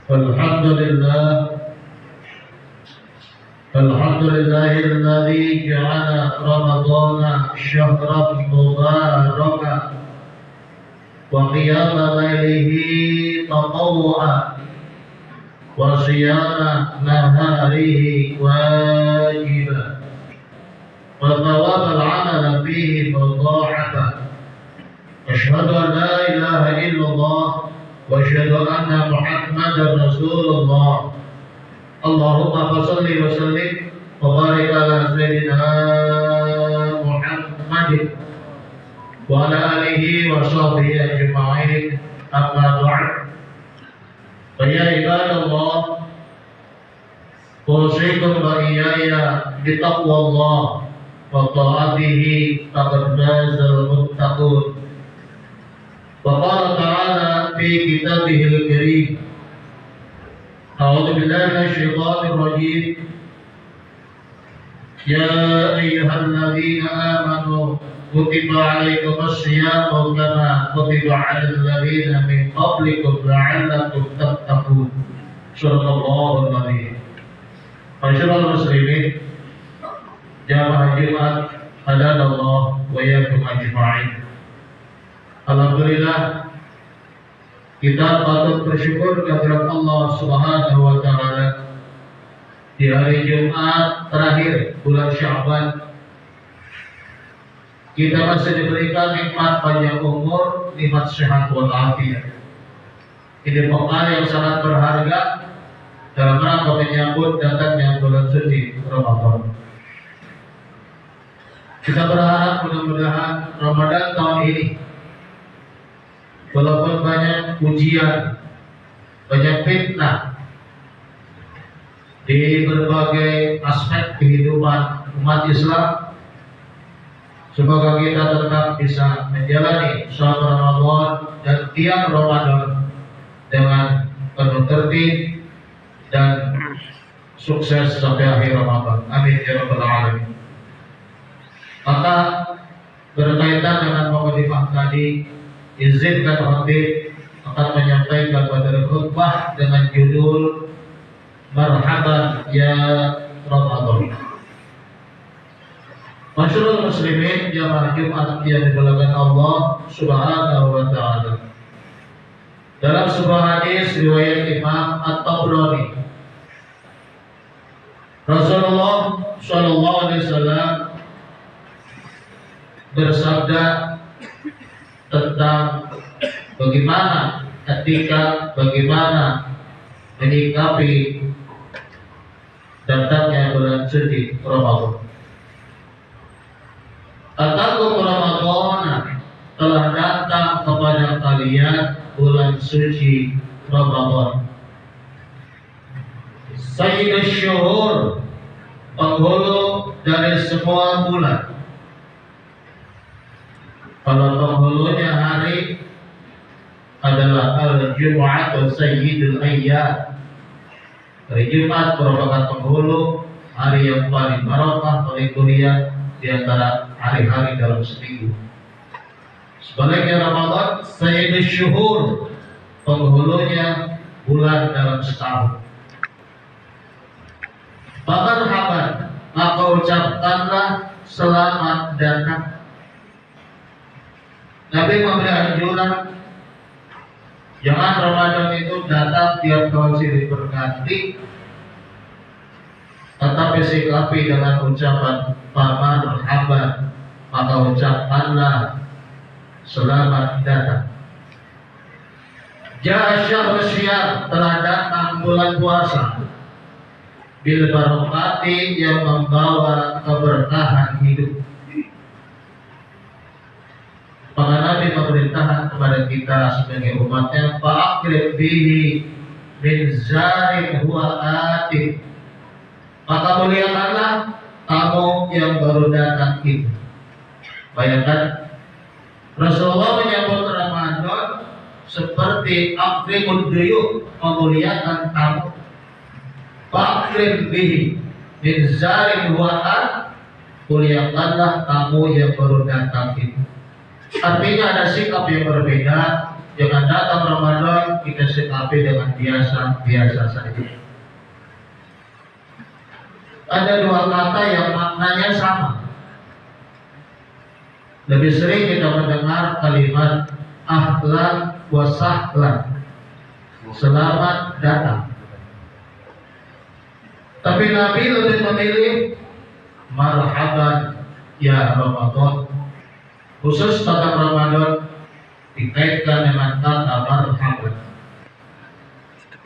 الحمد لله الذي جعل رمضان شهرا مباركا وقيام ليله تطوعا وصيام نهاره واجبا وثواب العمل فيه مضاعفا. أشهد أن لا إله إلا الله وأشهد أن محمدا رسول الله. اللهم صل وسلم وبارك على سيدنا محمد وعلى آله وصحبه أجمعين. أما بعد، فيا عباد الله، أوصيكم وإياي بتقوى الله وطاعته فقد فاز المتقون. وقال تعالى في كتابه الكريم: أعوذ بالله من الشيطان الرجيم. يا أيها الذين آمنوا كتب عليكم الصيام كما كتب على الذين من قبلكم لعلكم تتقون. صدق الله العظيم. Masyaallah muslimin, jamaah Jumat hadanallah wa iyyakum ajma'in. Alhamdulillah, kita patut bersyukur kepada Allah Subhanahu wa taala di hari Jumat terakhir bulan Sya'ban. Kita masih diberikan nikmat panjang umur, nikmat sehat walafiat. Ini pekan yang sangat berharga dalam rangka menyambut datangnya bulan suci Ramadan. Kita berharap mudah-mudahan Ramadan tahun ini, walaupun banyak ujian, banyak fitnah di berbagai aspek kehidupan umat Islam, semoga kita tetap bisa menjalani sholat Ramadan dan tiap Ramadan dengan penuh tertib dan sukses sampai akhir Ramadan. Amin ya rabbal alamin. Maka berkaitan dengan mukadimah tadi, izinkan khatib akan menyampaikan pada khutbah dengan judul Marhaban ya Ramadan. Masyaallah muslimin, jamaah Jumat yang dimuliakan Allah Subhanahu wa taala. Dalam sebuah hadis riwayat Imam At-Tabrani, Rasulullah sallallahu alaihi wasallam bersabda tentang bagaimana menyikapi datangnya bulan suci Ramadan. Atakum Ramadan, telah datang kepada kalian bulan suci Ramadan. Sayyidus syuhur, penghulu dari semua bulan. Kalau penghulunya hari adalah al-Jum'at Sayyidul Ayyam. Hari Jumat merupakan penghulu, hari yang paling barokah, paling mulia di antara hari-hari dalam seminggu. Sebaliknya Ramadan Sayyidus syuhur, penghulunya bulan dalam setahun. Marhaban, maka ucapkanlah selamat datang. Nabi memberi anjuran, jangan Ramadan itu datang tiap tahun silih berganti, tetapi sikapi dengan ucapan marhaban, maka ucapkanlah selamat datang. Ja'a syahrus syiyam, telah datang bulan puasa, bil barokati, yang membawa keberkahan hidup. Maka Nabi memerintahkan kepada kita sebagai umatnya, fa'akrib bihi min zarin huwa atin, maka muliakanlah tamu yang baru datang itu. Bayangkan, Rasulullah menyambut Ramadan seperti akrimud duyuh, memuliakan tamu. Fa'akrib bihi min zarin huwa atin, muliakanlah tamu yang baru datang itu. Artinya ada sikap yang berbeda jangan datang Ramadan kita sikapi dengan biasa-biasa saja. Ada dua kata yang maknanya sama. Lebih sering kita mendengar kalimat ahlan wa sahlan, selamat datang. Tapi Nabi lebih memilih marhaban ya Ramadan. Khusus pada Ramadan dikaitkan dengan kata marhaban.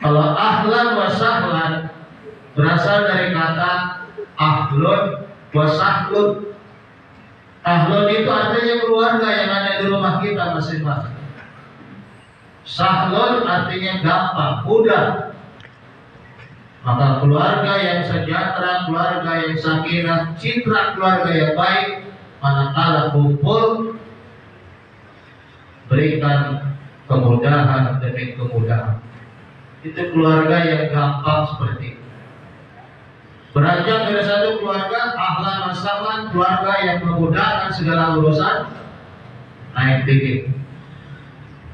Kalau ahlan wa sahlan berasal dari kata ahlun wa sahlun. Ahlun itu artinya keluarga yang ada di rumah kita masing-masing. Sahlun artinya gampang, mudah. Maka keluarga yang sejahtera, keluarga yang sakinah, citra keluarga yang baik, manakala kumpul berikan kemudahan demi kemudahan. Itu keluarga yang gampang seperti itu. Beranjak dari satu keluarga ahlan wa sahlan, keluarga yang memudahkan segala urusan, naik tinggi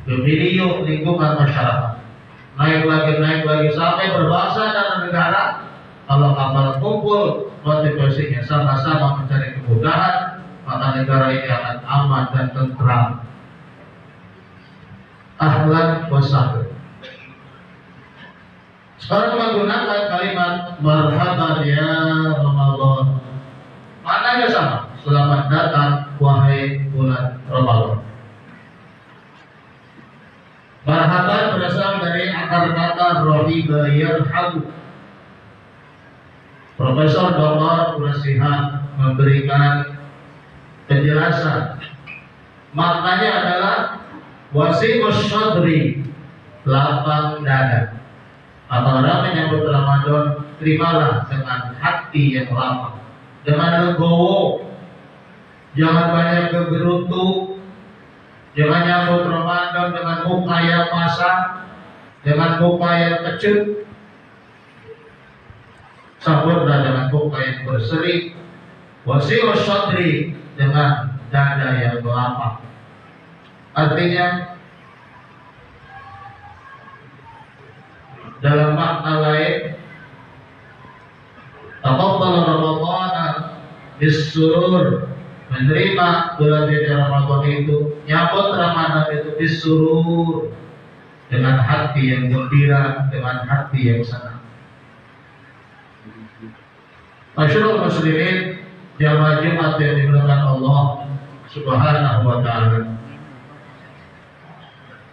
video lingkungan masyarakat, naik lagi sampai berbangsa dan negara. Kalau kapal kumpul motivasinya sama-sama mencari kemudahan, maka negara ini akan aman dan tentram. Ahlan wa sahlan. Sekarang menggunakan kalimat marhaban ya Ramadan. Maknanya sama. Selamat datang wahai bulan Ramadan. Marhaban berasal dari akar kata rohiba yarhamu. Profesor Dr. Nasihat memberikan penjelasan. Maknanya adalah wasi'us sadri, lapang dada. Atau orang menyambut Ramadan, terimalah dengan hati yang lapang, dengan legowo, jangan banyak gerutu, jangan nyambut Ramadan dengan muka yang masam, dengan muka yang kecut. Sambutlah dengan muka yang berseri, wasi'us sadri, dengan dada yang lapang. Artinya dalam makna lain, taqabbal Ramadan bisurur, menerima bulan suci Ramadan itu, nyambut Ramadan itu bisurur, dengan hati yang gembira, dengan hati yang senang. Masyaallah muslimin, jamaah Jumat yang dimuliakan Allah Subhanahu wa taala.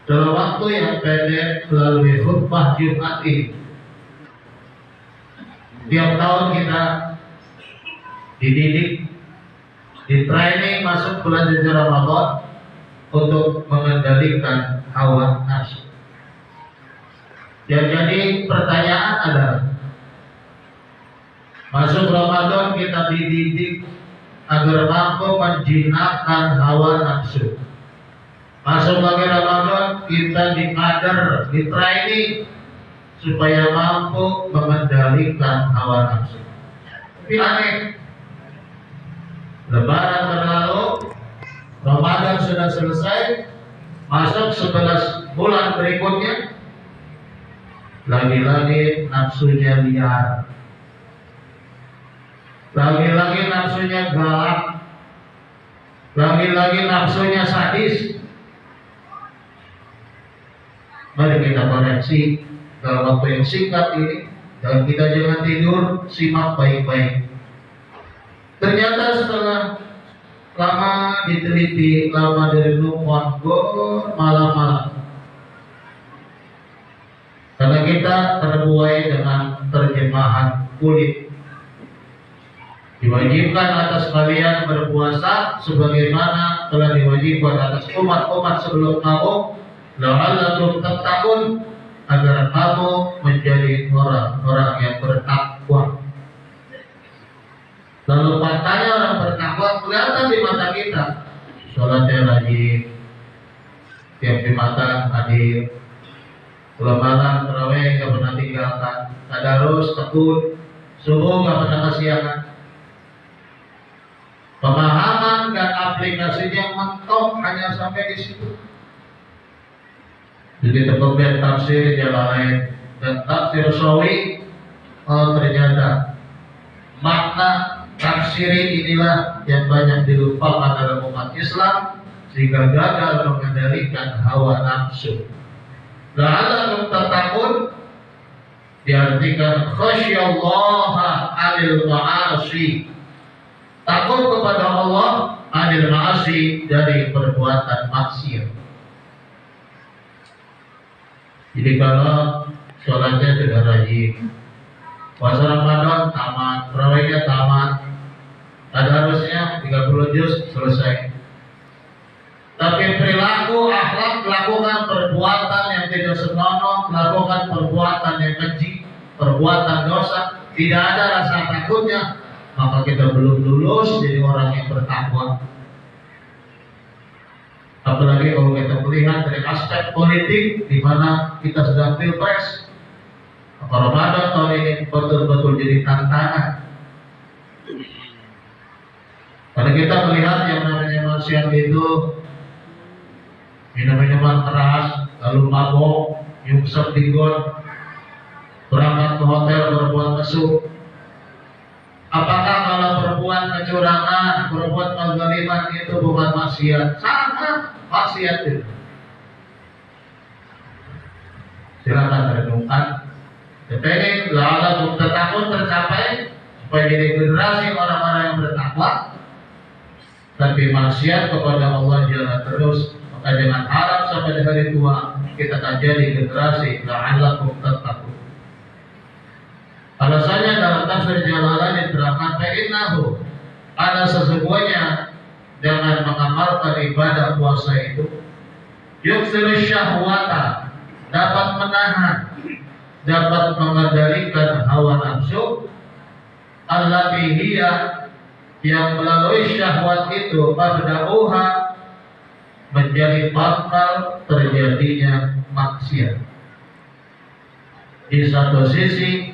Dalam waktu yang pendek melalui khutbah Jumat ini, tiap tahun kita dididik, di-training masuk bulan suci Ramadan untuk mengendalikan hawa nafsu. Yang jadi pertanyaan adalah, masuk Ramadan kita dididik agar mampu menjinakkan hawa nafsu. Masuk lagi Ramadan kita dikader, di-training supaya mampu mengendalikan hawa nafsu. Tapi aneh, Lebaran berlalu, Ramadan sudah selesai, masuk 11 bulan berikutnya, lagi-lagi nafsunya liar, lagi-lagi nafsunya galak, lagi-lagi nafsunya sadis. Mari kita koreksi dalam waktu yang singkat ini, dan kita jangan tidur, simak baik-baik. Ternyata setelah lama diteliti, lama direnungkan, malam-malam, karena kita terbuai dengan terjemahan kulit. Diwajibkan atas kalian berpuasa sebagaimana telah diwajibkan atas umat-umat sebelum kamu, la'allakum tattaqun, agar kamu menjadi orang-orang yang bertakwa. Lalu faktanya orang bertakwa kelihatan di mata kita. Sholatnya rajin, tiap Jumatan hadir, malam tarawih nggak pernah tinggalkan, tadarus tekun, subuh nggak pernah kesiangan. Pemahaman dan aplikasinya mentok hanya sampai di situ. Jadi kemudian tafsir Jalalain dan tafsir Sawi, oh ternyata makna tafsir inilah yang banyak dilupakan dalam umat Islam sehingga gagal mengendalikan hawa nafsu. La'allakum tattaqun diartikan khasyallaha 'anil ma'asi, takut kepada Allah 'anil ma'asi, dari perbuatan maksiat. Jadi kalau sholatnya sudah rajin, puasa Ramadan tamat, tarawihnya tamat, tadarusnya 30 juz selesai. Tapi perilaku, akhlak, melakukan perbuatan yang tidak senonoh, melakukan perbuatan yang keji, perbuatan dosa, tidak ada rasa takutnya, maka kita belum lulus jadi orang yang bertakwa. Apalagi kalau kita melihat dari aspek politik, di mana kita sedang pilpres, maka Ramadan tahun ini betul-betul jadi tantangan. Karena kita melihat yang namanya manusia itu minum-minuman keras, lalu mabok, nyungsep di got, berangkat ke hotel berbuat mesum. Apakah kalau berbuat kecurangan, berbuat kezaliman itu bukan maksiat? Sama maksiat itu. Silakan renungkan. Kepengen la'allakum tattaqun tercapai supaya jadi generasi orang-orang yang bertakwa, tapi maksiat kepada Allah jalan terus. Maka jangan harap sampai di hari tua kita akan jadi generasi la'allakum tattaqun. Alasannya dalam tafsir Jalalain diterangkan fa'innahu, ada sesungguhnya dengan mengamalkan ibadah puasa itu yuksiru syahwata, dapat menahan, dapat mengendalikan hawa nafsu, allati hiya, yang melalui syahwat itu mabda'uha, menjadi pangkal terjadinya maksiat. Di satu sisi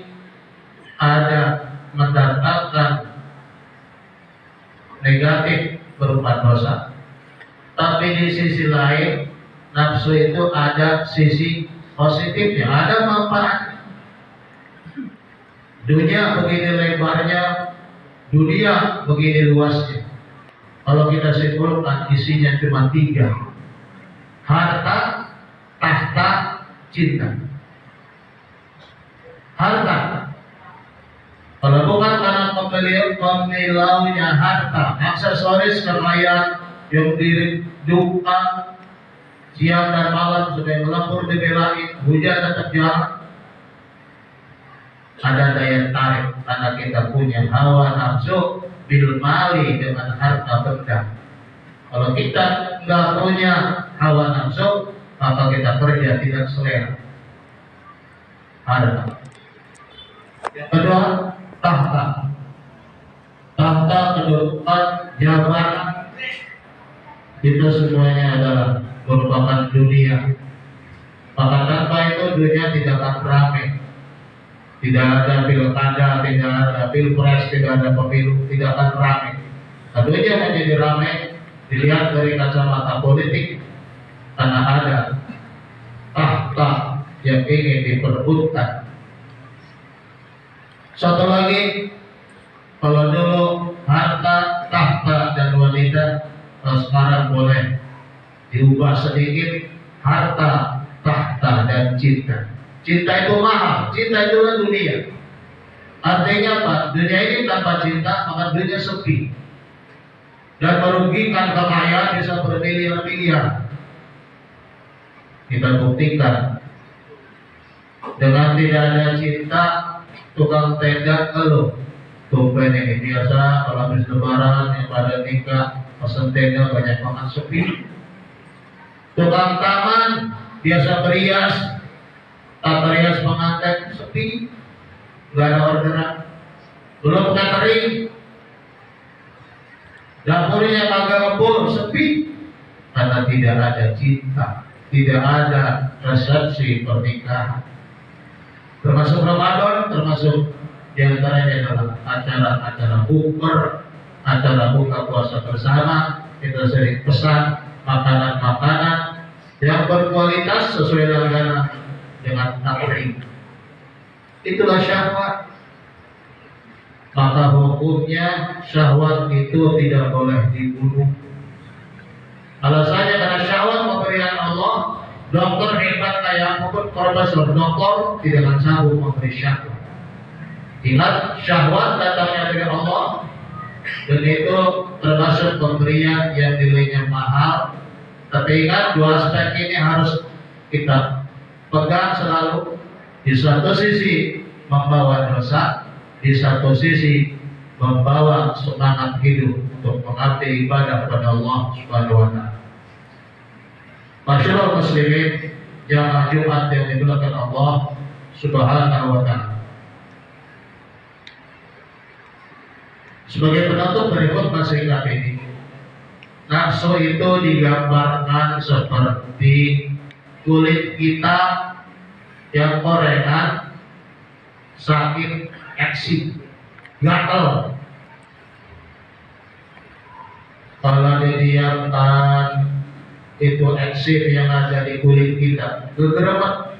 ada mendatangkan negatif berupa dosa, tapi di sisi lain nafsu itu ada sisi positifnya, ada manfaat. Dunia begini lebarnya, dunia begini luasnya. Kalau kita simpulkan isinya cuma 3: harta, tahta, cinta. Harta, kalau bukan karena pemilaunya harta, aksesoris kekayaan yang dihidupkan siang dan malam supaya melempur dibelain, hujan tetap jalan, ada daya tarik karena kita punya hawa nafsu bil mali, dengan harta benda. Kalau kita nggak punya hawa nafsu, maka kita kerja tidak selera. Harta. Yang kedua, tahta. Tahta, kedudukan, jabatan, itu semuanya adalah merupakan dunia. Maka tanpa itu dunia tidak akan ramai. Tidak ada pilkada, tidak ada pilpres, tidak ada pemilu, tidak akan ramai. Dunia menjadi ramai dilihat dari kacamata politik, karena ada tahta yang ingin diperebutkan. Satu lagi, kalau dulu harta, tahta, dan wanita, sekarang boleh diubah sedikit, harta, tahta, dan cinta. Cinta itu mahal, cinta itu adalah dunia. Artinya apa? Dunia ini tanpa cinta, maka dunia sepi dan merugikan. Kekayaan bisa bermiliar-miliar. Kita buktikan, dengan tidak ada cinta, tukang tenda keluh. Tumpen ini biasa kalau habis lebaran yang pada nikah pesen tenda banyak banget sepi. Tukang taman biasa berias, tak rias pengantin sepi, nggak ada orderan. Belum catering, dapurnya kagak ngebul, sepi, karena tidak ada cinta, tidak ada resepsi pernikahan. Termasuk Ramadan, termasuk diantaranya adalah acara-acara bukber, acara buka puasa bersama. Kita sering pesan makanan-makanan yang berkualitas sesuai langganan dengan takdir. Itulah syahwat. Maka hukumnya syahwat itu tidak boleh dibunuh. Alasannya karena syahwat pemberian Allah. Dokter hebat kayak maupun profesor dokter tidak akan sanggup memberi syahwat. Ingat, syahwat datangnya dari Allah, dan itu termasuk pemberian yang nilainya mahal. Tapi ingat, dua aspek ini harus kita pegang selalu. Di satu sisi membawa dosa, di satu sisi membawa semangat hidup untuk mengabdi ibadah kepada Allah Subhanahu wa Ta'ala. Masyaallah muslimin, jamaah Jumat yang dimuliakan Allah Subhanahu wa Ta'ala. Sebagai penutup dari khutbah singkat ini, nafsu itu digambarkan seperti kulit kita yang korengan, sakit, eksim, gatal. Kalau didiamkan, itu eksim yang ada di kulit kita geremet.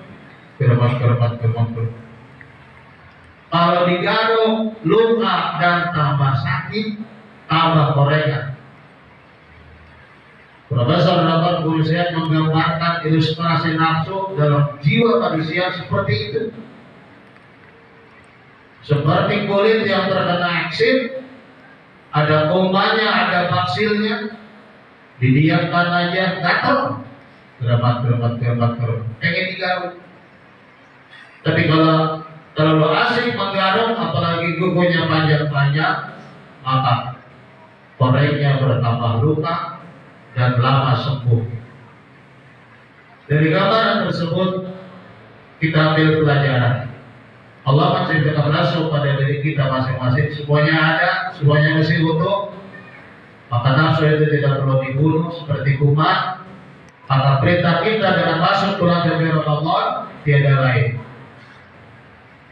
Kalau digaruk, luka dan tambah sakit, tambah korengan. Profesor Dr. Gulsian menggambarkan ilustrasi nafsu dalam jiwa manusia seperti itu. Seperti kulit yang terkena eksim, ada kumannya, ada baksilnya, didiamkan aja gatal, geremat, pengen digaruk. Tapi kalau terlalu asik menggaruk, apalagi kukunya panjang-panjang, maka korengnya bertambah luka dan lama sembuh. Dari gambaran tersebut kita ambil pelajaran. Allah masih berkata pada diri kita masing-masing, semuanya ada, semuanya mesti utuh. Maka nafsu itu tidak perlu dibunuh seperti kuman. Maka perintah kita dengan masuk bulan Ramadan tiada lain.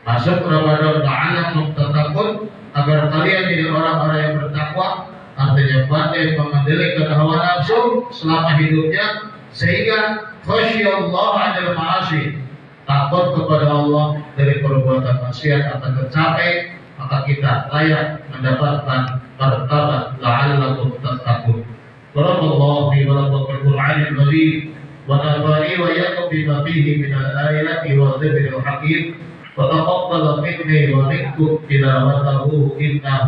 Masuk Ramadan la'allakum tattaqun, agar kalian jadi orang-orang yang bertakwa, artinya pandai mengendalikan hawa nafsu selama hidupnya, sehingga khasyallah 'anil ma'asi, takut kepada Allah dari perbuatan maksiat akan tercapai. Maka kita layak mendapatkan martabat la'allakum tattaqun. Barakallahu fi wa lakum bil Qur'anil Karim wa nafa'ani wa iyyakum bima fihi min al-ayati wa dhikril hakim wa taqabbal minni wa minkum tilawatahu innahu